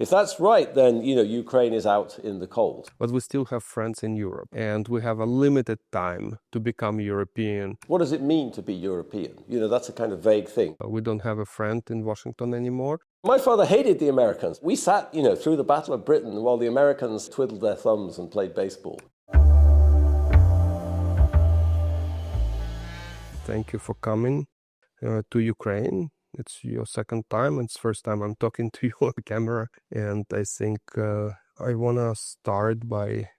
If that's right, then, Ukraine is out in the cold. But we still have friends in Europe, and we have a limited time to become European. What does it mean to be European? That's a kind of vague thing. We don't have a friend in Washington anymore. My father hated the Americans. We sat, through the Battle of Britain while the Americans twiddled their thumbs and played baseball. Thank you for coming to Ukraine. It's your second time. It's first time I'm talking to you on camera. And I think I want to start by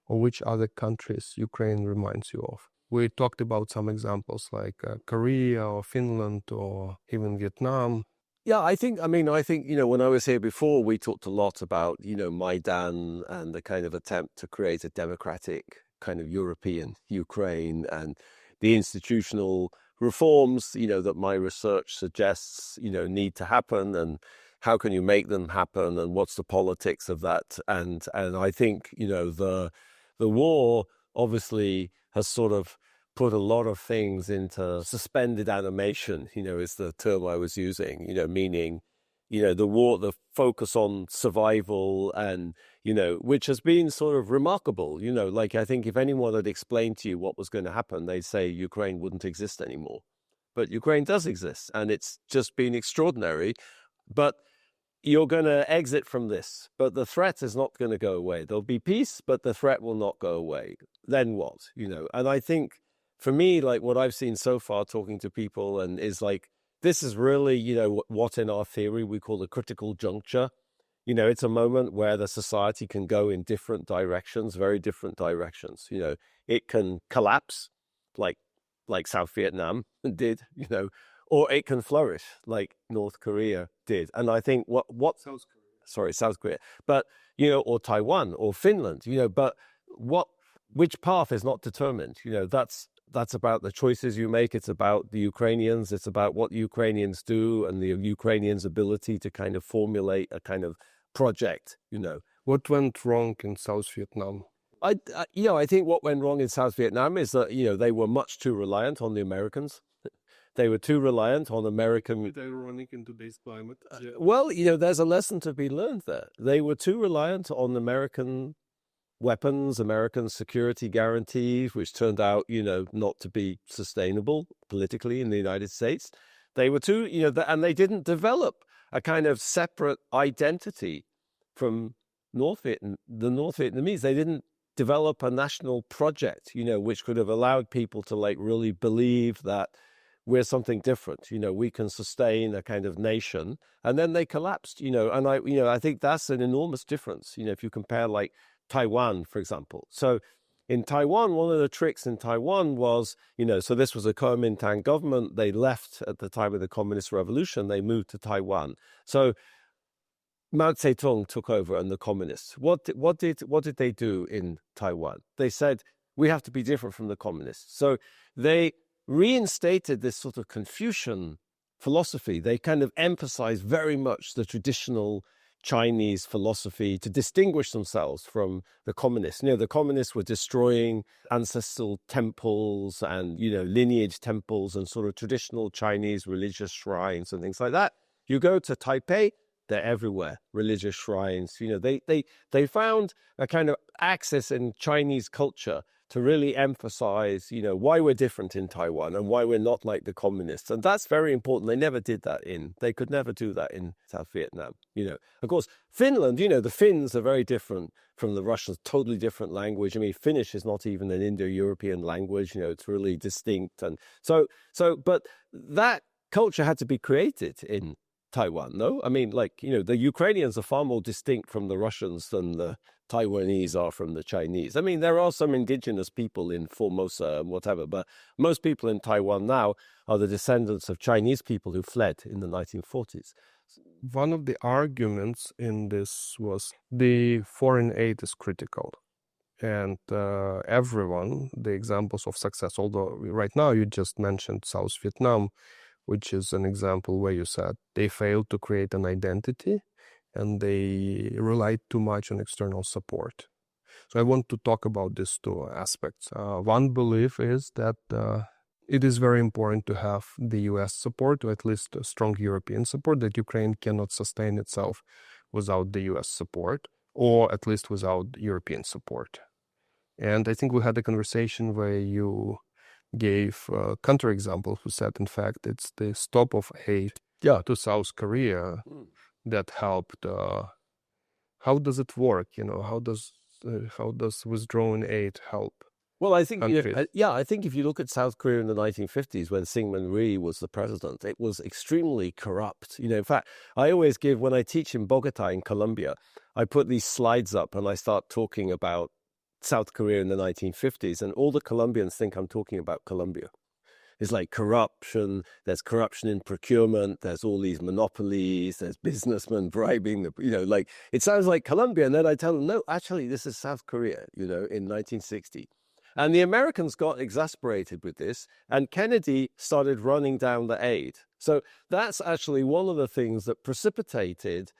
which other countries Ukraine reminds you of. We talked about some examples like Korea or Finland or even Vietnam. Yeah, I think, when I was here before, we talked a lot about, Maidan and the kind of attempt to create a democratic kind of European Ukraine and the institutional reforms, that my research suggests, need to happen, and how can you make them happen, and what's the politics of that? And I think, the war obviously has sort of put a lot of things into suspended animation, is the term I was using, meaning, the war, the focus on survival and, which has been sort of remarkable, like I think if anyone had explained to you what was going to happen, they'd say Ukraine wouldn't exist anymore. But Ukraine does exist, and it's just been extraordinary. But you're going to exit from this, but the threat is not going to go away. There'll be peace, but the threat will not go away. Then what? And I think for me, like what I've seen so far talking to people and is like, this is really, what in our theory we call a critical juncture. It's a moment where the society can go in different directions, very different directions. It can collapse like South Vietnam did, or it can flourish like North Korea did. And I think South Korea, but, or Taiwan or Finland, but which path is not determined, that's about the choices you make. It's about the Ukrainians. It's about what Ukrainians do and the Ukrainians' ability to kind of formulate a kind of project, What went wrong in South Vietnam? I think what went wrong in South Vietnam is that, they were much too reliant on the Americans. They were too reliant on American... Ironic in today's climate. Yeah. Well, there's a lesson to be learned there. They were too reliant on American weapons, American security guarantees, which turned out, not to be sustainable politically in the United States. They were too, and they didn't develop a kind of separate identity from the North Vietnamese. They didn't develop a national project, which could have allowed people to like really believe that we're something different, we can sustain a kind of nation. And then they collapsed, and I think that's an enormous difference, if you compare like Taiwan, for example. So in Taiwan, one of the tricks in Taiwan was, so this was a Kuomintang government. They left at the time of the Communist Revolution. They moved to Taiwan. So Mao Zedong took over and the communists. What did they do in Taiwan? They said, we have to be different from the communists. So they reinstated this sort of Confucian philosophy. They kind of emphasized very much the traditional Chinese philosophy to distinguish themselves from the communists. The communists were destroying ancestral temples and, lineage temples and sort of traditional Chinese religious shrines and things like that. You go to Taipei, they're everywhere, religious shrines. They found a kind of axis in Chinese culture to really emphasize, why we're different in Taiwan and why we're not like the communists. And that's very important. They never did that they could never do that in South Vietnam. Of course, Finland, the Finns are very different from the Russians, totally different language. I mean, Finnish is not even an Indo-European language, it's really distinct. And but that culture had to be created in Taiwan, no? I mean, the Ukrainians are far more distinct from the Russians than the Taiwanese are from the Chinese. I mean, there are some indigenous people in Formosa and whatever, but most people in Taiwan now are the descendants of Chinese people who fled in the 1940s. One of the arguments in this was the foreign aid is critical. And everyone, the examples of success, although right now you just mentioned South Vietnam, which is an example where you said they failed to create an identity and they relied too much on external support. So I want to talk about these two aspects. One belief is that it is very important to have the US support, or at least a strong European support, that Ukraine cannot sustain itself without the US support, or at least without European support. And I think we had a conversation where you gave counterexamples who said, in fact, it's the stop of aid to South Korea that helped. How does it work? How does withdrawing aid help? Well, I think, countries? I think if you look at South Korea in the 1950s, when Syngman Rhee was the president, it was extremely corrupt. In fact, I always give, when I teach in Bogota in Colombia, I put these slides up and I start talking about South Korea in the 1950s, and all the Colombians think I'm talking about Colombia. It's like corruption, there's corruption in procurement, there's all these monopolies, there's businessmen bribing, like, it sounds like Colombia. And then I tell them, no, actually, this is South Korea, in 1960. And the Americans got exasperated with this, and Kennedy started running down the aid. So that's actually one of the things that precipitated,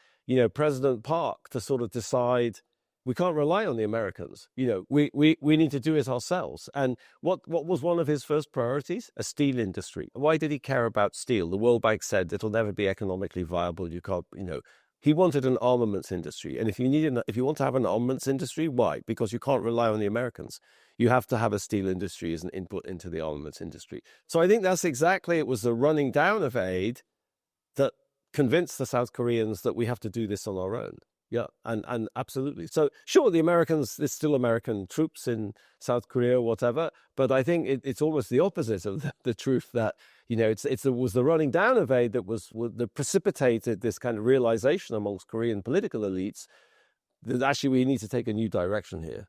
President Park to sort of decide, we can't rely on the Americans. We need to do it ourselves. And what was one of his first priorities? A steel industry. Why did he care about steel? The World Bank said it'll never be economically viable. You can't, he wanted an armaments industry. And if you want to have an armaments industry, why? Because you can't rely on the Americans. You have to have a steel industry as an input into the armaments industry. So I think that's exactly, it was the running down of aid that convinced the South Koreans that we have to do this on our own. Yeah, and absolutely. So sure, the Americans, there's still American troops in South Korea, whatever. But I think it's almost the opposite of the truth that, it was the running down of aid that precipitated this kind of realization amongst Korean political elites that actually we need to take a new direction here.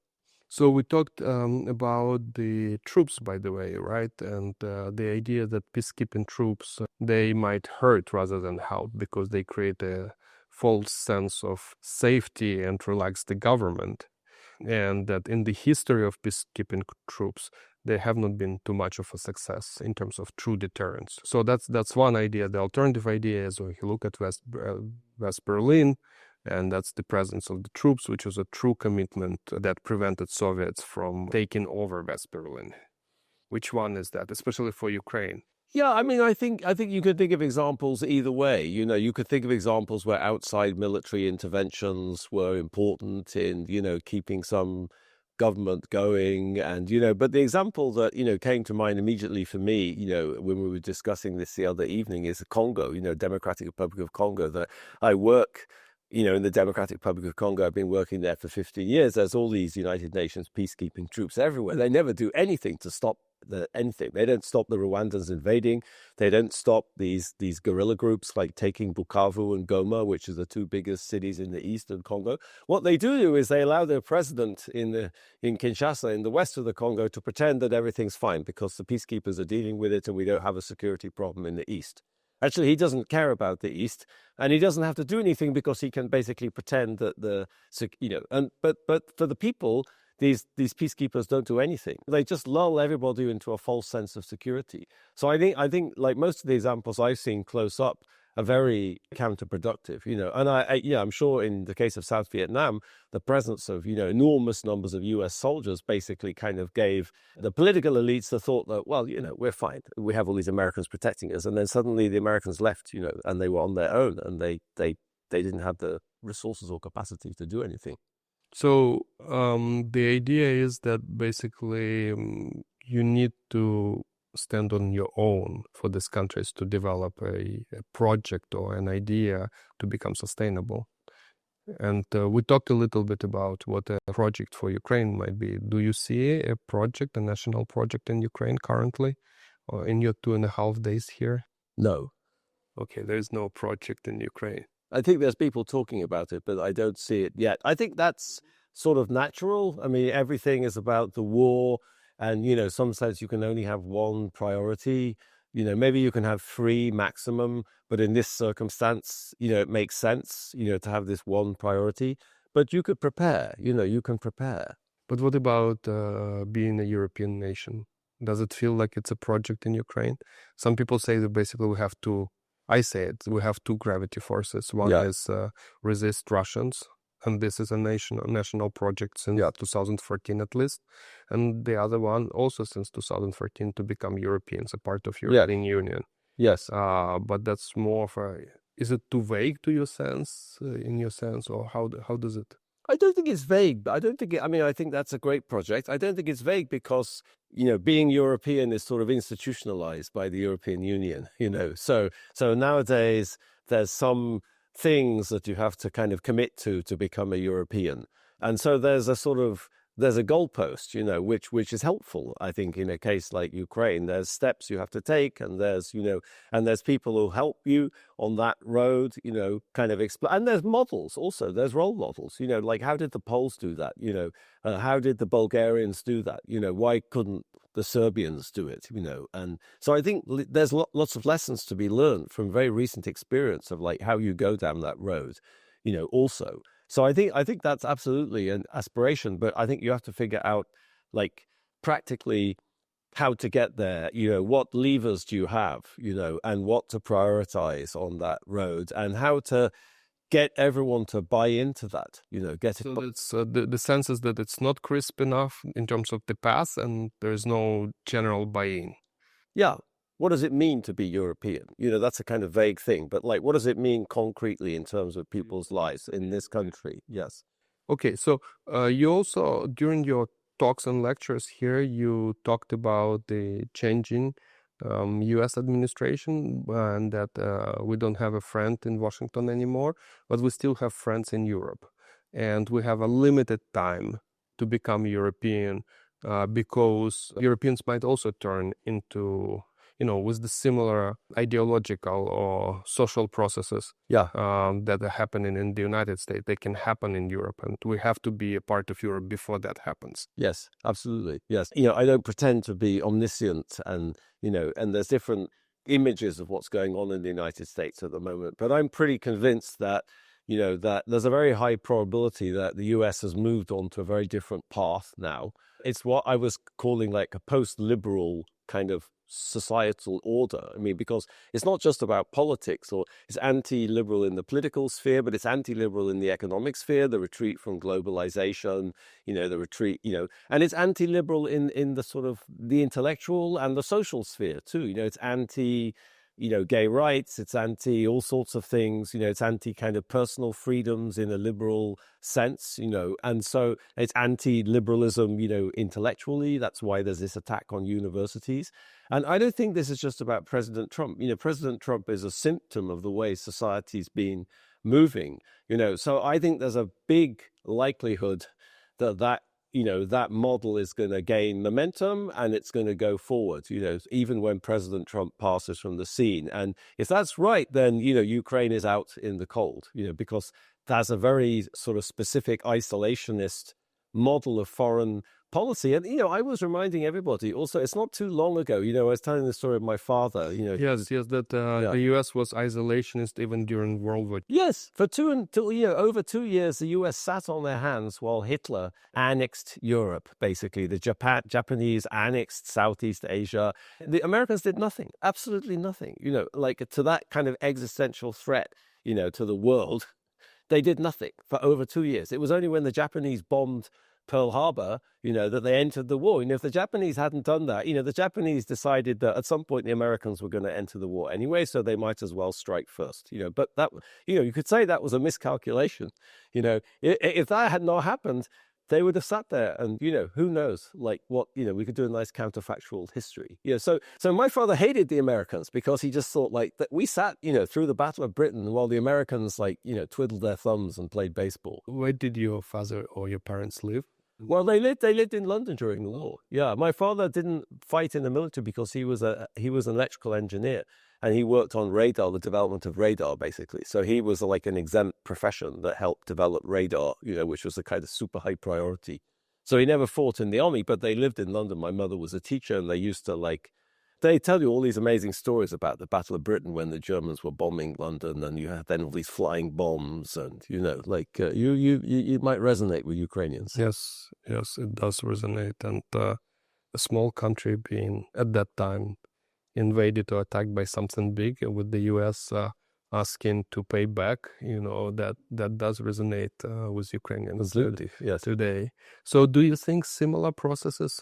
So we talked about the troops, by the way, right? And the idea that peacekeeping troops, they might hurt rather than help because they create a false sense of safety and relax the government. And that in the history of peacekeeping troops, they have not been too much of a success in terms of true deterrence. So that's one idea. The alternative idea is when you look at West Berlin, and that's the presence of the troops, which was a true commitment that prevented Soviets from taking over West Berlin. Which one is that, especially for Ukraine? Yeah, I mean, I think you could think of examples either way. You could think of examples where outside military interventions were important in, keeping some government going. And, but the example that, came to mind immediately for me, when we were discussing this the other evening is Congo, Democratic Republic of Congo, that I work in the Democratic Republic of Congo. I've been working there for 15 years. There's all these United Nations peacekeeping troops everywhere. They never do anything to stop anything. They don't stop the Rwandans invading. They don't stop these guerrilla groups like taking Bukavu and Goma, which are the two biggest cities in the eastern Congo. What they do is they allow their president in Kinshasa, in the west of the Congo, to pretend that everything's fine because the peacekeepers are dealing with it and we don't have a security problem in the east. Actually, he doesn't care about the East, and he doesn't have to do anything because he can basically pretend that but for the people, these peacekeepers don't do anything. They just lull everybody into a false sense of security. So I think like most of the examples I've seen close up are very counterproductive, and I'm sure in the case of South Vietnam, the presence of, enormous numbers of US soldiers basically kind of gave the political elites the thought that, well, we're fine. We have all these Americans protecting us. And then suddenly the Americans left, and they were on their own and they didn't have the resources or capacity to do anything. So the idea is that basically you need to stand on your own for these countries to develop a project or an idea to become sustainable. And we talked a little bit about what a project for Ukraine might be. Do you see a project, a national project in Ukraine currently, or in your 2.5 days here? No. Okay, there is no project in Ukraine. I think there's people talking about it, but I don't see it yet. I think that's sort of natural. I mean, everything is about the war. And, sometimes you can only have one priority. Maybe you can have 3 maximum, but in this circumstance, it makes sense, to have this one priority. But you could prepare, you can prepare. But what about being a European nation? Does it feel like it's a project in Ukraine? Some people say that basically we have two gravity forces. One is resist Russians. And this is a national project since 2014 at least. And the other one also since 2014 to become Europeans, a part of European Union. Yes. But that's more of a Is it too vague to your sense, in your sense, or how does it? I don't think it's vague. I don't think I mean, I think that's a great project. I don't think it's vague because, being European is sort of institutionalized by the European Union, So nowadays there's some things that you have to kind of commit to become a European. And so there's a goalpost, which is helpful, I think, in a case like Ukraine. There's steps you have to take, and there's people who help you on that road, kind of explain. And there's models also. There's role models, like how did the Poles do that? How did the Bulgarians do that? Why couldn't the Serbians do it? And so I think there's lots of lessons to be learned from very recent experience of like how you go down that road, also. So I think that's absolutely an aspiration, but I think you have to figure out, like, practically how to get there. What levers do you have, and what to prioritize on that road, and how to get everyone to buy into that. Get it. So that's the sense is that it's not crisp enough in terms of the path, and there's no general buy-in. Yeah. What does it mean to be European? That's a kind of vague thing, but like, what does it mean concretely in terms of people's lives in this country? Yes. Okay, so you also, during your talks and lectures here, you talked about the changing U.S. administration, and that we don't have a friend in Washington anymore, but we still have friends in Europe. And we have a limited time to become European, because Europeans might also turn into, with the similar ideological or social processes that are happening in the United States. They can happen in Europe, and we have to be a part of Europe before that happens. Yes, absolutely. Yes. I don't pretend to be omniscient, and there's different images of what's going on in the United States at the moment, but I'm pretty convinced that that there's a very high probability that the US has moved on to a very different path now. It's what I was calling like a post-liberal kind of societal order. I mean, because it's not just about politics, or it's anti-liberal in the political sphere, but it's anti-liberal in the economic sphere, the retreat from globalization, the retreat, and it's anti-liberal in the sort of the intellectual and the social sphere too. It's anti gay rights, it's anti all sorts of things, it's anti kind of personal freedoms in a liberal sense, and so it's anti-liberalism, intellectually. That's why there's this attack on universities. And I don't think this is just about President Trump. President Trump is a symptom of the way society's been moving, so I think there's a big likelihood that that model is going to gain momentum, and it's going to go forward, even when President Trump passes from the scene. And if that's right, then, Ukraine is out in the cold, because that's a very sort of specific isolationist model of foreign policy. And, I was reminding everybody also, it's not too long ago, I was telling the story of my father, Yes, that the US was isolationist even during World War II. Yes, for over 2 years, the US sat on their hands while Hitler annexed Europe, basically. The Japanese annexed Southeast Asia. The Americans did nothing, absolutely nothing, like to that kind of existential threat, to the world. They did nothing for over 2 years. It was only when the Japanese bombed Pearl Harbor, that they entered the war. If the Japanese hadn't done that, the Japanese decided that at some point the Americans were going to enter the war anyway, so they might as well strike first. But that, you could say that was a miscalculation. If that had not happened, they would have sat there, and who knows, like what we could do a nice counterfactual history. So my father hated the Americans because he just thought like that we sat through the Battle of Britain while the Americans twiddled their thumbs and played baseball. Where did your father or your parents live? Well, they lived in London during the war. Yeah, my father didn't fight in the military because he was an electrical engineer, and he worked on radar, the development of radar, basically. So he was like an exempt profession that helped develop radar, which was a kind of super high priority. So he never fought in the army, but they lived in London. My mother was a teacher, and they used to they tell you all these amazing stories about the Battle of Britain when the Germans were bombing London, and you had then all these flying bombs, and you might resonate with Ukrainians. Yes, it does resonate. And a small country being at that time invaded or attacked by something big, with the US asking to pay back, that does resonate with Ukrainians. Absolutely, yes. Today. So do you think similar processes,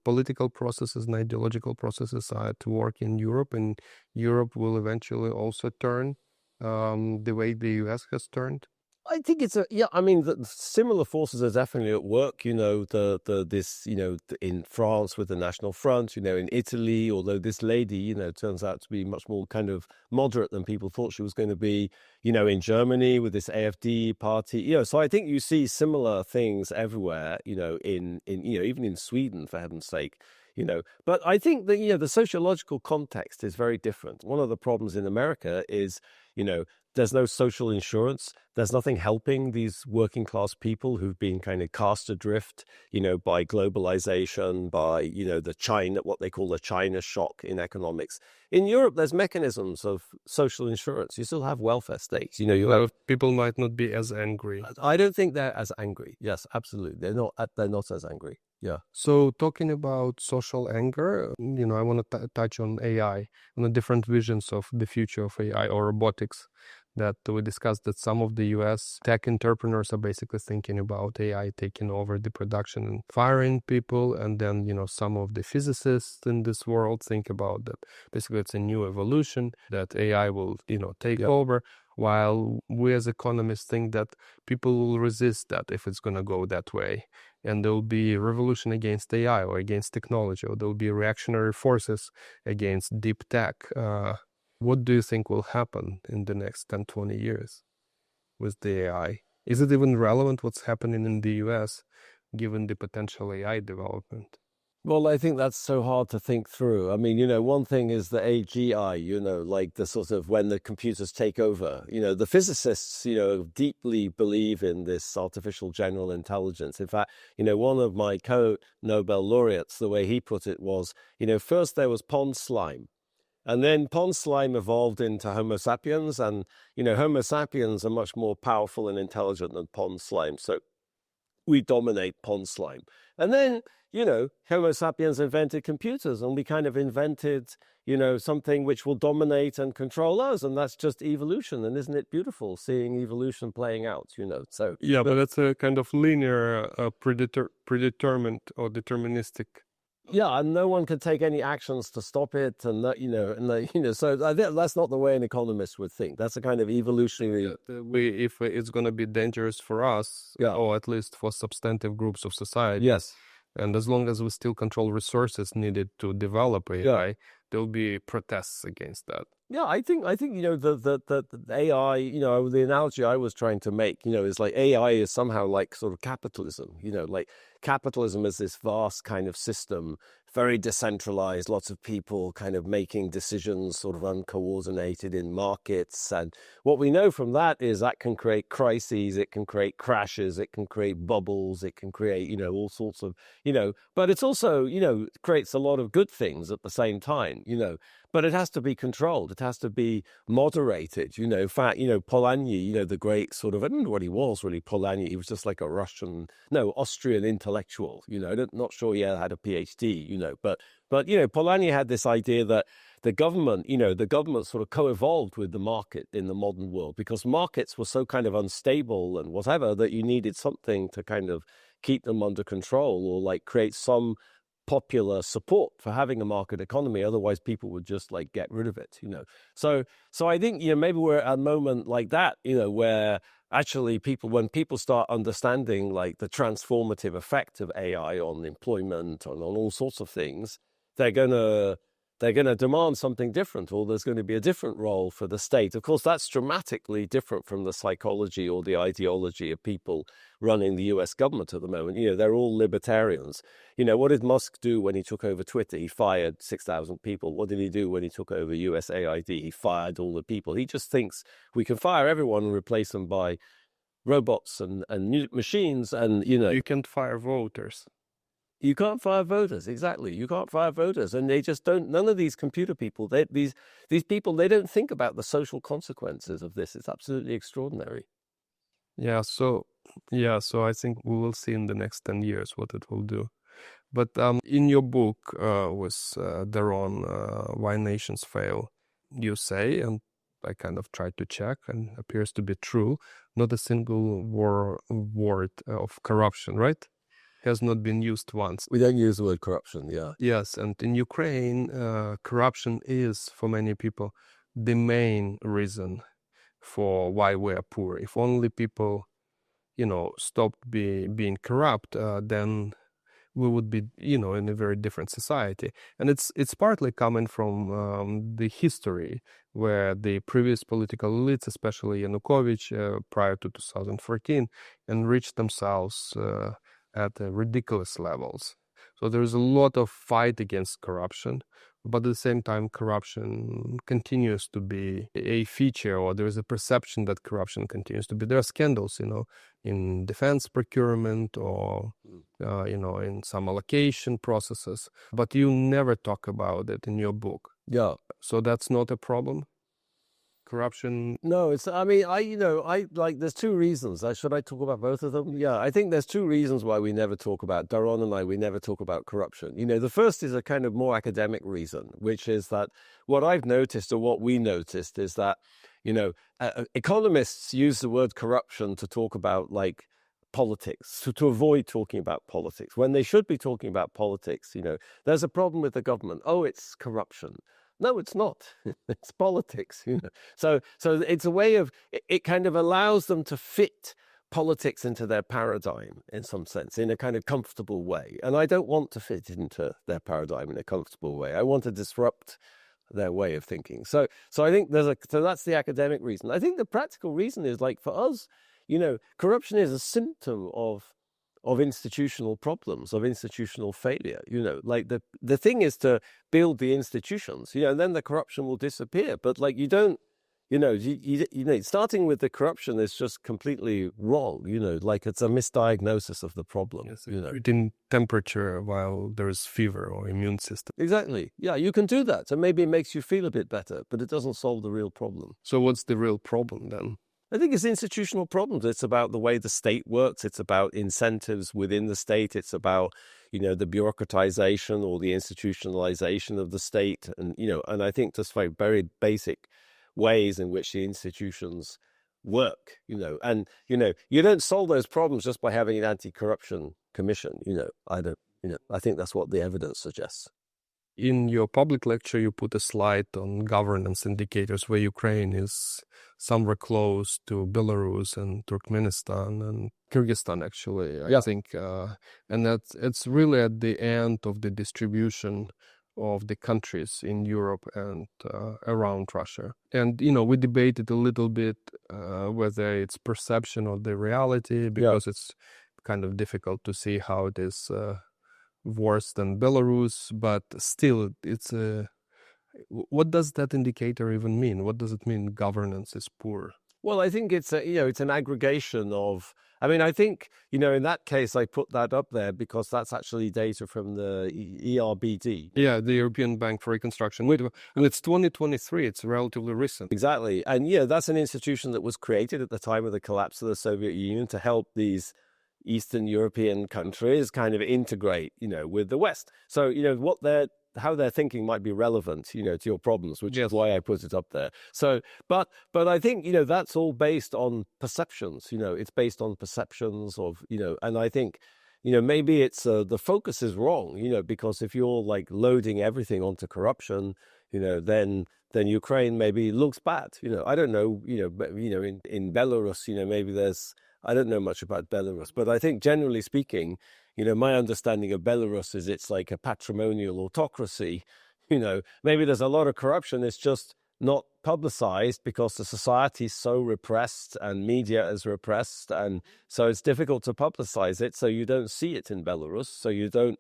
political processes and ideological processes are at work in Europe, and Europe will eventually also turn the way the US has turned? I think it's I mean, the similar forces are definitely at work. In France with the National Front, in Italy, although this lady, turns out to be much more kind of moderate than people thought she was going to be, in Germany with this AfD party, so I think you see similar things everywhere, even in Sweden, for heaven's sake. But I think that, the sociological context is very different. One of the problems in America is, there's no social insurance. There's nothing helping these working class people who've been kind of cast adrift, by globalization, by, what they call the China shock in economics. In Europe, there's mechanisms of social insurance. You still have welfare states. People might not be as angry. I don't think they're as angry. Yes, absolutely. They're not as angry. Yeah. So talking about social anger, I want to touch on AI, on the different visions of the future of AI or robotics that we discussed, that some of the US tech entrepreneurs are basically thinking about AI taking over the production and firing people. And then, some of the physicists in this world think about that basically it's a new evolution, that AI will, take over. While we as economists think that people will resist that if it's going to go that way. And there will be a revolution against AI or against technology, or there will be reactionary forces against deep tech. What do you think will happen in the next 10, 20 years with the AI? Is it even relevant what's happening in the US, given the potential AI development? Well, I think that's so hard to think through. I mean, one thing is the AGI, like the sort of when the computers take over, the physicists, deeply believe in this artificial general intelligence. In fact, one of my Nobel laureates, the way he put it was, first there was pond slime. And then pond slime evolved into Homo sapiens, and, Homo sapiens are much more powerful and intelligent than pond slime. So we dominate pond slime. And then, Homo sapiens invented computers, and we kind of invented, something which will dominate and control us. And that's just evolution. And isn't it beautiful seeing evolution playing out, So yeah, but that's a kind of linear, predetermined or deterministic. Yeah, and no one can take any actions to stop it, and that, so I think that's not the way an economist would think. That's a kind of evolutionary. If it's going to be dangerous for us, or at least for substantive groups of society. Yes. And as long as we still control resources needed to develop AI, there'll be protests against that. Yeah, I think the AI, the analogy I was trying to make, is like AI is somehow like sort of capitalism, like capitalism is this vast kind of system, very decentralized, lots of people kind of making decisions sort of uncoordinated in markets. And what we know from that is that can create crises, it can create crashes, it can create bubbles, it can create, all sorts of, but it's also, creates a lot of good things at the same time, but it has to be controlled. It has to be moderated. In fact, Polanyi, the great sort of, I don't know what he was really, Polanyi. He was just like a Austrian intellectual, not sure he had a PhD, but Polanyi had this idea that the government sort of co-evolved with the market in the modern world, because markets were so kind of unstable and whatever that you needed something to kind of keep them under control, or like create some popular support for having a market economy. Otherwise people would just like get rid of it, so I think maybe we're at a moment like that, where actually when people start understanding like the transformative effect of AI on employment and on all sorts of things, they're going to demand something different, or there's going to be a different role for the state. Of course, that's dramatically different from the psychology or the ideology of people running the US government at the moment. They're all libertarians. What did Musk do when he took over Twitter? He fired 6,000 people. What did he do when he took over USAID? He fired all the people. He just thinks we can fire everyone and replace them by robots and machines. And, you can't fire voters. You can't fire voters, exactly. You can't fire voters, and they just don't. None of these computer people, these people, they don't think about the social consequences of this. It's absolutely extraordinary. Yeah. So I think we will see in the next 10 years what it will do. But in your book, with Daron, Why Nations Fail, you say, and I kind of tried to check, and appears to be true, not a single word of corruption, right? Has not been used once. We don't use the word corruption, yeah. Yes, and in Ukraine, corruption is, for many people, the main reason for why we are poor. If only people, stopped being corrupt, then we would be, in a very different society. And it's partly coming from the history, where the previous political elites, especially Yanukovych, prior to 2014, enriched themselves at ridiculous levels. So there's a lot of fight against corruption, but at the same time, corruption continues to be a feature, or there is a perception that corruption continues to be. There are scandals, in defense procurement, or in some allocation processes, but you never talk about it in your book. Yeah. So that's not a problem. Corruption. No, there's two reasons. Should I talk about both of them? Yeah, I think there's two reasons why we never talk about, Daron and I, we never talk about corruption. The first is a kind of more academic reason, which is that what I've noticed, or what we noticed, is that, economists use the word corruption to talk about politics, to avoid talking about politics, when they should be talking about politics. There's a problem with the government. Oh, it's corruption. No, it's not. It's politics. So it's a way of, it kind of allows them to fit politics into their paradigm in some sense, in a kind of comfortable way. And I don't want to fit into their paradigm in a comfortable way. I want to disrupt their way of thinking. So I think so that's the academic reason. I think the practical reason is, for us, corruption is a symptom of institutional problems, of institutional failure. The thing is to build the institutions, and then the corruption will disappear. But you don't, starting with the corruption is just completely wrong. It's a misdiagnosis of the problem. Yes, within temperature while there is fever or immune system. Exactly. Yeah, you can do that, and maybe it makes you feel a bit better, but it doesn't solve the real problem. So what's the real problem then? I think it's institutional problems. It's about the way the state works. It's about incentives within the state. It's about, the bureaucratization or the institutionalization of the state. And I think just very basic ways in which the institutions work, and, you don't solve those problems just by having an anti-corruption commission. I think that's what the evidence suggests. In your public lecture, you put a slide on governance indicators where Ukraine is somewhere close to Belarus and Turkmenistan and Kyrgyzstan, actually, I think. And it's really at the end of the distribution of the countries in Europe and around Russia. And, we debated a little bit whether it's perception or the reality, because it's kind of difficult to see how it is worse than Belarus, but still, it's what does that indicator even mean? What does it mean governance is poor? Well, I think it's it's an aggregation of, I think, in that case, I put that up there because that's actually data from the ERBD. Yeah, the European Bank for Reconstruction. And it's 2023. It's relatively recent. Exactly. And that's an institution that was created at the time of the collapse of the Soviet Union to help these Eastern European countries kind of integrate, with the West. So, how they're thinking might be relevant, to your problems, which is why I put it up there. So, but I think, that's all based on perceptions, it's based on perceptions of, and I think, maybe it's, the focus is wrong, because if you're loading everything onto corruption, then Ukraine maybe looks bad, I don't know, in Belarus, maybe there's, I don't know much about Belarus, but I think generally speaking, my understanding of Belarus is it's like a patrimonial autocracy. Maybe there's a lot of corruption. It's just not publicized because the society is so repressed and media is repressed. And so it's difficult to publicize it. So you don't see it in Belarus. So you don't,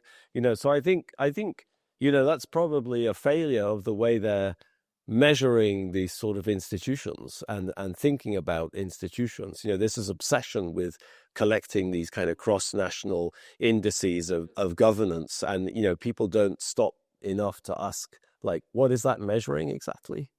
so I think, that's probably a failure of the way they're measuring these sort of institutions and thinking about institutions. This is obsession with collecting these kind of cross-national indices of governance. And, people don't stop enough to ask, what is that measuring exactly?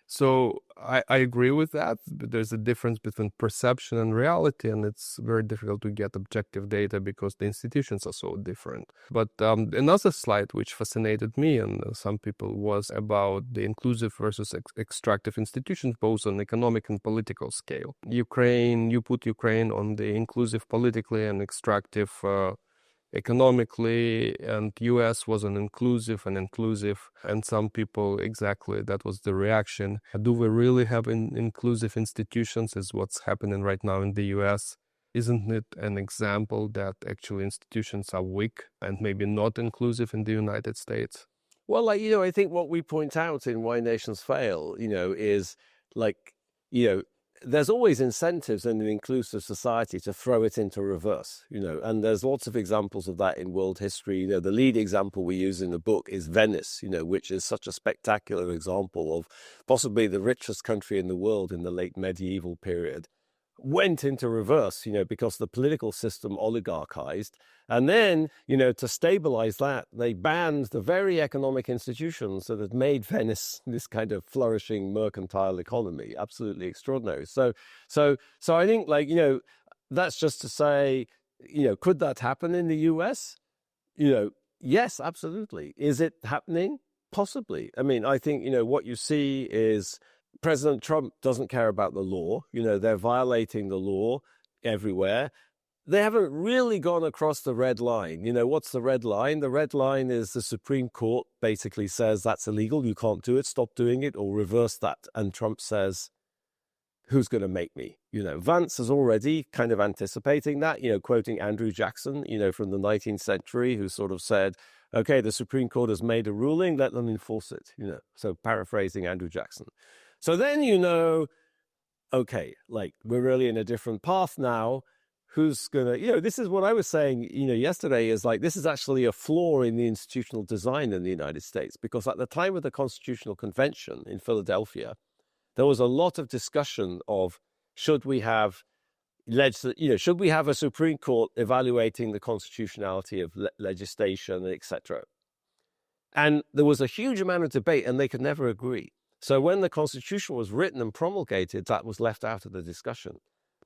So I agree with that, but there's a difference between perception and reality, and it's very difficult to get objective data because the institutions are so different. But another slide which fascinated me and some people was about the inclusive versus extractive institutions, both on economic and political scale. You put Ukraine on the inclusive politically and extractive economically, and US wasn't inclusive, and some people, exactly, that was the reaction. Do we really have inclusive institutions, is what's happening right now in the US? Isn't it an example that actually institutions are weak and maybe not inclusive in the United States? Well, like, I think what we point out in Why Nations Fail, is like, there's always incentives in an inclusive society to throw it into reverse, and there's lots of examples of that in world history. The lead example we use in the book is Venice, which is such a spectacular example of possibly the richest country in the world in the late medieval period. Went into reverse, because the political system oligarchized. And then, to stabilize that, they banned the very economic institutions that had made Venice this kind of flourishing mercantile economy. Absolutely extraordinary. So I think, like, that's just to say, could that happen in the US? Yes, absolutely. Is it happening? Possibly. I mean, I think, what you see is President Trump doesn't care about the law. They're violating the law everywhere. They haven't really gone across the red line. What's the red line? The red line is the Supreme Court basically says that's illegal. You can't do it. Stop doing it, or reverse that. And Trump says, who's going to make me? Vance is already kind of anticipating that, quoting Andrew Jackson, from the 19th century, who sort of said, okay, the Supreme Court has made a ruling, let them enforce it. So paraphrasing Andrew Jackson. So then, okay, like, we're really in a different path now. Who's going to, this is what I was saying, yesterday, is like, this is actually a flaw in the institutional design in the United States, because at the time of the Constitutional Convention in Philadelphia, there was a lot of discussion of, should we have a Supreme Court evaluating the constitutionality of legislation, etc. And there was a huge amount of debate, and they could never agree. So when the Constitution was written and promulgated, that was left out of the discussion.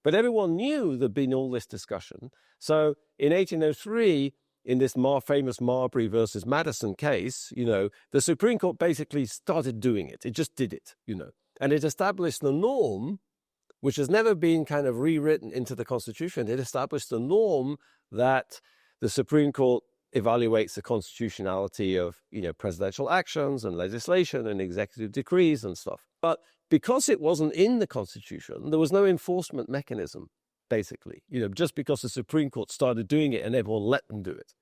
But everyone knew there'd been all this discussion. So in 1803, in this famous Marbury versus Madison case, the Supreme Court basically started doing it. It just did it, and it established the norm, which has never been kind of rewritten into the Constitution. It established the norm that the Supreme Court evaluates the constitutionality of, presidential actions and legislation and executive decrees and stuff. But because it wasn't in the Constitution, there was no enforcement mechanism, basically. Just because the Supreme Court started doing it and everyone let them do it.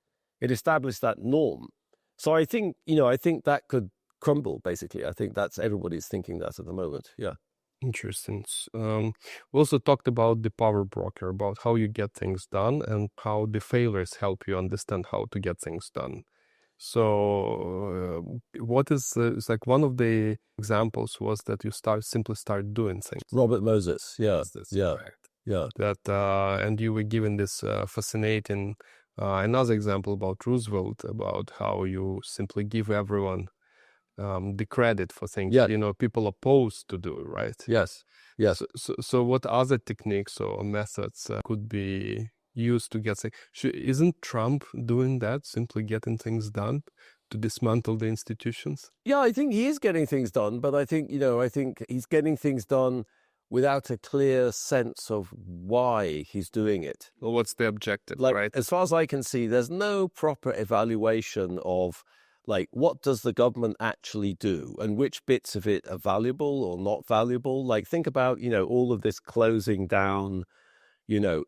It established that norm. So I think that could crumble, basically. I think everybody's thinking that at the moment. Yeah. Interesting. We also talked about the power broker, about how you get things done and how the failures help you understand how to get things done. So what is, it's like one of the examples was that you simply start doing things. Robert Moses, yeah. Yeah. Correct. Yeah. That, and you were given this fascinating, another example about Roosevelt, about how you simply give everyone the credit for things, people opposed to do, right? Yes. So what other techniques or methods could be used to get things? Isn't Trump doing that, simply getting things done to dismantle the institutions? Yeah, I think he is getting things done, but I think he's getting things done without a clear sense of why he's doing it. Well, what's the objective, like, right? As far as I can see, there's no proper evaluation of, like, what does the government actually do and which bits of it are valuable or not valuable? Like, think about, all of this closing down,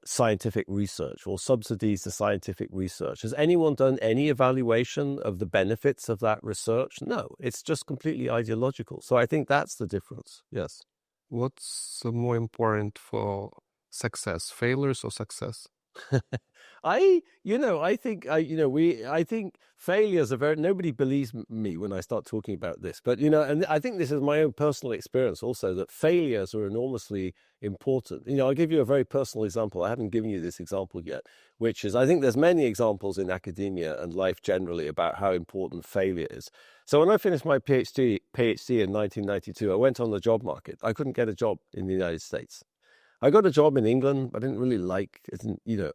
scientific research or subsidies to scientific research. Has anyone done any evaluation of the benefits of that research? No, it's just completely ideological. So I think that's the difference. Yes. What's more important for success, failures or success? I think failures are nobody believes me when I start talking about this, but, and I think this is my own personal experience also, that failures are enormously important. I'll give you a very personal example. I haven't given you this example yet, which is, I think there's many examples in academia and life generally about how important failure is. So when I finished my PhD in 1992, I went on the job market. I couldn't get a job in the United States. I got a job in England. I didn't really like it.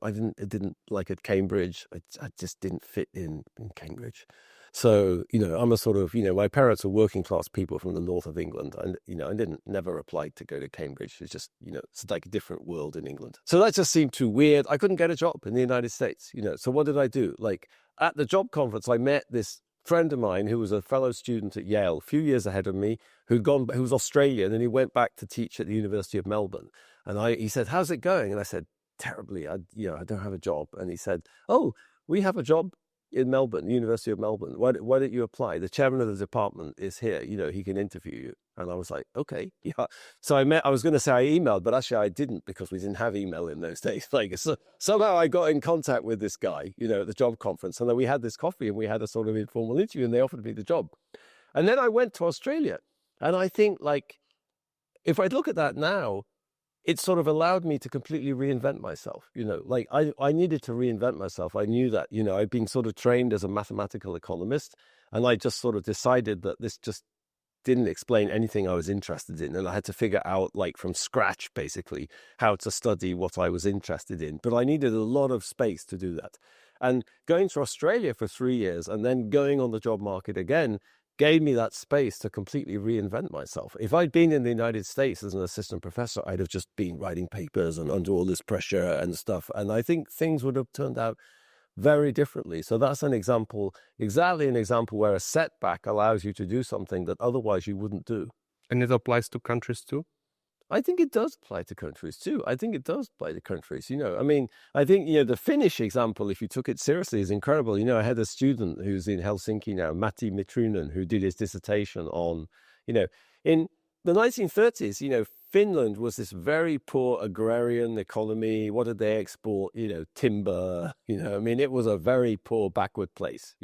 I didn't like at Cambridge. I just didn't fit in Cambridge. So, I'm a sort of, my parents are working class people from the north of England. And, I never applied to go to Cambridge. It's just, it's like a different world in England. So that just seemed too weird. I couldn't get a job in the United States, So what did I do? Like at the job conference, I met this friend of mine who was a fellow student at Yale, a few years ahead of me, who was Australian, and he went back to teach at the University of Melbourne. And he said, "How's it going?" And I said, "Terribly. I don't have a job." And he said, "Oh, we have a job in Melbourne, University of Melbourne. Why don't you apply? The chairman of the department is here. He can interview you." And I was like, "Okay, yeah." So I was going to say I emailed, but actually I didn't, because we didn't have email in those days. Like, so somehow I got in contact with this guy, at the job conference, and then we had this coffee and we had a sort of informal interview, and they offered me the job. And then I went to Australia, and I think, like, if I look at that now, it sort of allowed me to completely reinvent myself. Like I needed to reinvent myself. I knew that, I'd been sort of trained as a mathematical economist, and I just sort of decided that this just didn't explain anything I was interested in. And I had to figure out, like, from scratch, basically, how to study what I was interested in. But I needed a lot of space to do that. And going to Australia for 3 years and then going on the job market again gave me that space to completely reinvent myself. If I'd been in the United States as an assistant professor, I'd have just been writing papers and under all this pressure and stuff. And I think things would have turned out very differently. So that's exactly an example where a setback allows you to do something that otherwise you wouldn't do. And it applies to countries too? I think it does apply to countries too. I think it does apply to countries. I mean, I think, the Finnish example, if you took it seriously, is incredible. I had a student who's in Helsinki now, Matti Mitrunen, who did his dissertation on, in the 1930s, Finland was this very poor agrarian economy. What did they export? Timber. I mean, it was a very poor, backward place.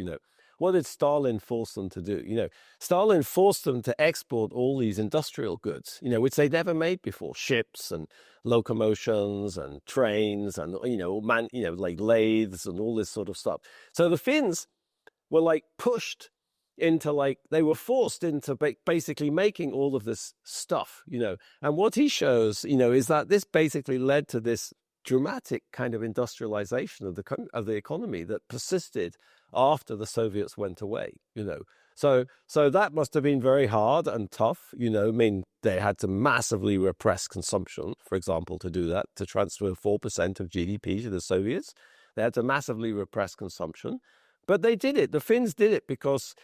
What did Stalin force them to do? Stalin forced them to export all these industrial goods, which they'd never made before: ships and locomotions and trains and like lathes and all this sort of stuff. So the Finns were like pushed into, like, they were forced into basically making all of this stuff, And what he shows, is that this basically led to this dramatic kind of industrialization of the economy that persisted after the Soviets went away, So that must have been very hard and tough, I mean, they had to massively repress consumption, for example, to do that, to transfer 4% of GDP to the Soviets. They had to massively repress consumption, but they did it. The Finns did it because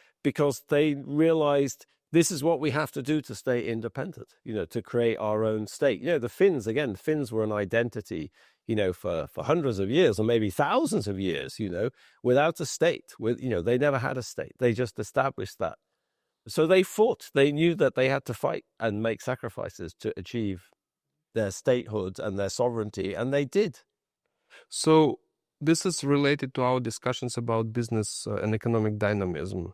they realized this is what we have to do to stay independent, to create our own state. The Finns were an identity, for hundreds of years or maybe thousands of years, without a state. They never had a state. They just established that. So they fought. They knew that they had to fight and make sacrifices to achieve their statehood and their sovereignty, and they did. So this is related to our discussions about business and economic dynamism.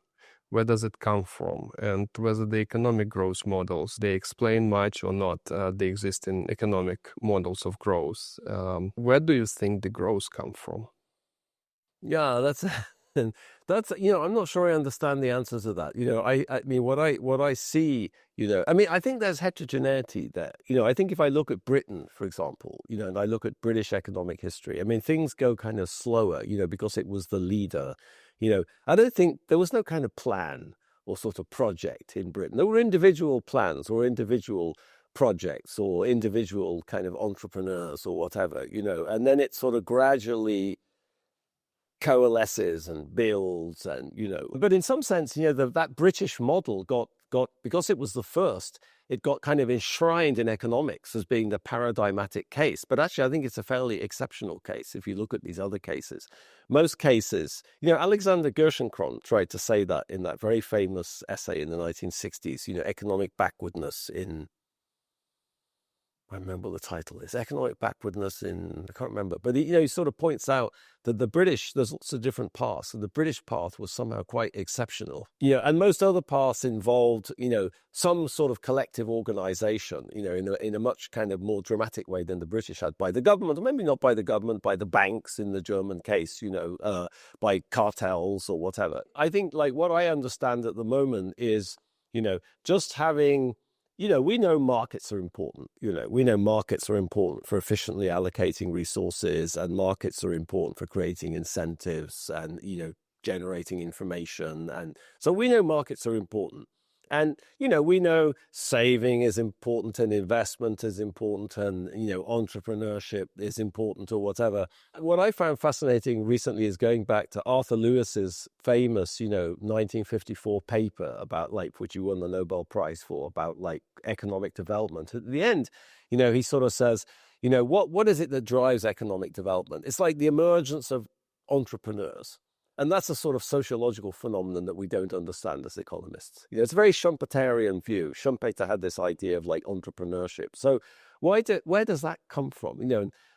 Where does it come from? And whether the economic growth models, they explain much or not the existing economic models of growth. Where do you think the growth come from? Yeah, that's I'm not sure I understand the answer to that. I mean, what I see, I mean, I think there's heterogeneity there. I think if I look at Britain, for example, and I look at British economic history, I mean, things go kind of slower, because it was the leader. I don't think there was no kind of plan or sort of project in Britain. There were individual plans or individual projects or individual kind of entrepreneurs or whatever, and then it sort of gradually coalesces and builds, and but in some sense, that British model got because it was the first, it got kind of enshrined in economics as being the paradigmatic case. But actually, I think it's a fairly exceptional case if you look at these other cases. Most cases, Alexander Gerschenkron tried to say that in that very famous essay in the 1960s, economic backwardness in, I remember what the title is, Economic Backwardness in, I can't remember. But, he sort of points out that the British, there's lots of different paths, and the British path was somehow quite exceptional. And most other paths involved, some sort of collective organization, in a much kind of more dramatic way than the British had, by the government, or maybe not by the government, by the banks in the German case, by cartels or whatever. I think, like, what I understand at the moment is, just having... we know markets are important. We know markets are important for efficiently allocating resources, and markets are important for creating incentives and, generating information. And so we know markets are important. And, we know saving is important and investment is important and, entrepreneurship is important or whatever. What I found fascinating recently is going back to Arthur Lewis's famous, 1954 paper about which he won the Nobel Prize for, about economic development. At the end, he sort of says, what is it that drives economic development? It's like the emergence of entrepreneurs. And that's a sort of sociological phenomenon that we don't understand as economists. It's a very Schumpeterian view. Schumpeter had this idea of entrepreneurship. So where does that come from?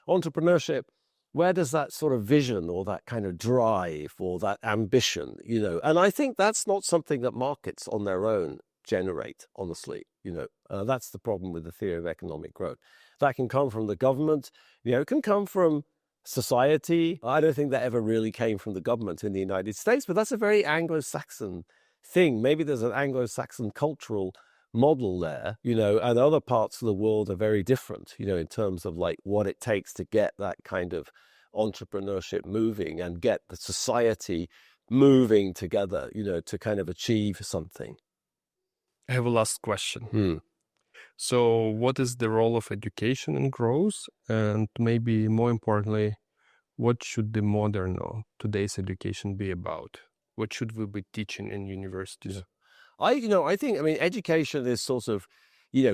Entrepreneurship, where does that sort of vision or that kind of drive or that ambition, And I think that's not something that markets on their own generate, honestly. That's the problem with the theory of economic growth. That can come from the government. It can come from society. I don't think that ever really came from the government in the United States, but that's a very Anglo-Saxon thing. Maybe there's an Anglo-Saxon cultural model there, and other parts of the world are very different, in terms of what it takes to get that kind of entrepreneurship moving and get the society moving together, to kind of achieve something. I have a last question. So what is the role of education in growth? And maybe more importantly, what should the modern or today's education be about? What should we be teaching in universities? I think, education is sort of,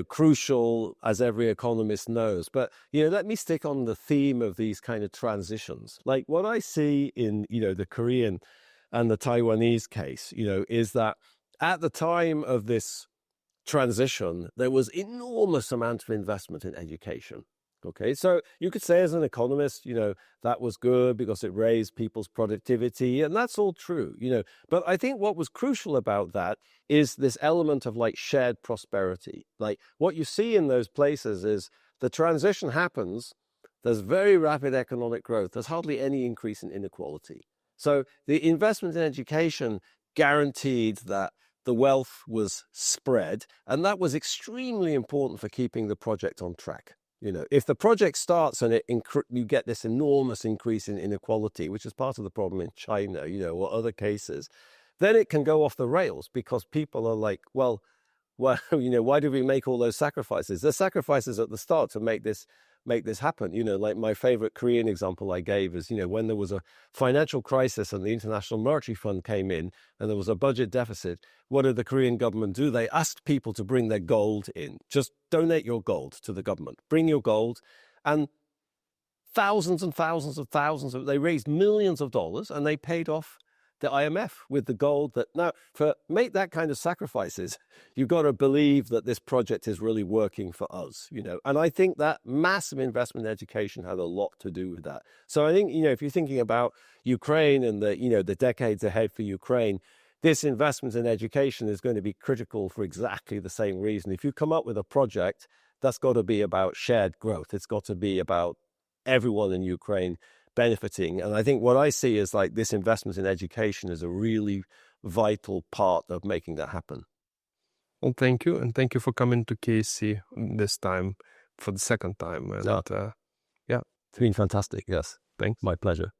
crucial, as every economist knows. But, let me stick on the theme of these kind of transitions. What I see in, the Korean and the Taiwanese case, is that at the time of this transition, there was enormous amount of investment in education. Okay, so you could say as an economist, that was good because it raised people's productivity, and that's all true, But I think what was crucial about that is this element of shared prosperity. What you see in those places is the transition happens, there's very rapid economic growth, there's hardly any increase in inequality. So the investment in education guaranteed that the wealth was spread, and that was extremely important for keeping the project on track. If the project starts and you get this enormous increase in inequality, which is part of the problem in China, or other cases, then it can go off the rails because people are well, why do we make all those sacrifices? There's sacrifices at the start to make this happen. My favorite Korean example I gave is, when there was a financial crisis and the International Monetary Fund came in and there was a budget deficit, what did the Korean government do? They asked people to bring their gold in. Just donate your gold to the government. Bring your gold. And thousands and thousands of they raised millions of dollars and they paid off the IMF with the gold. That now, make that kind of sacrifices, you've got to believe that this project is really working for us, And I think that massive investment in education had a lot to do with that. So I think, if you're thinking about Ukraine and the decades ahead for Ukraine, this investment in education is going to be critical for exactly the same reason. If you come up with a project, that's got to be about shared growth. It's got to be about everyone in Ukraine benefiting. And I think what I see is this investment in education is a really vital part of making that happen. Well, thank you. And thank you for coming to KSE this time for the second time. And It's been fantastic. Yes. Thanks. My pleasure.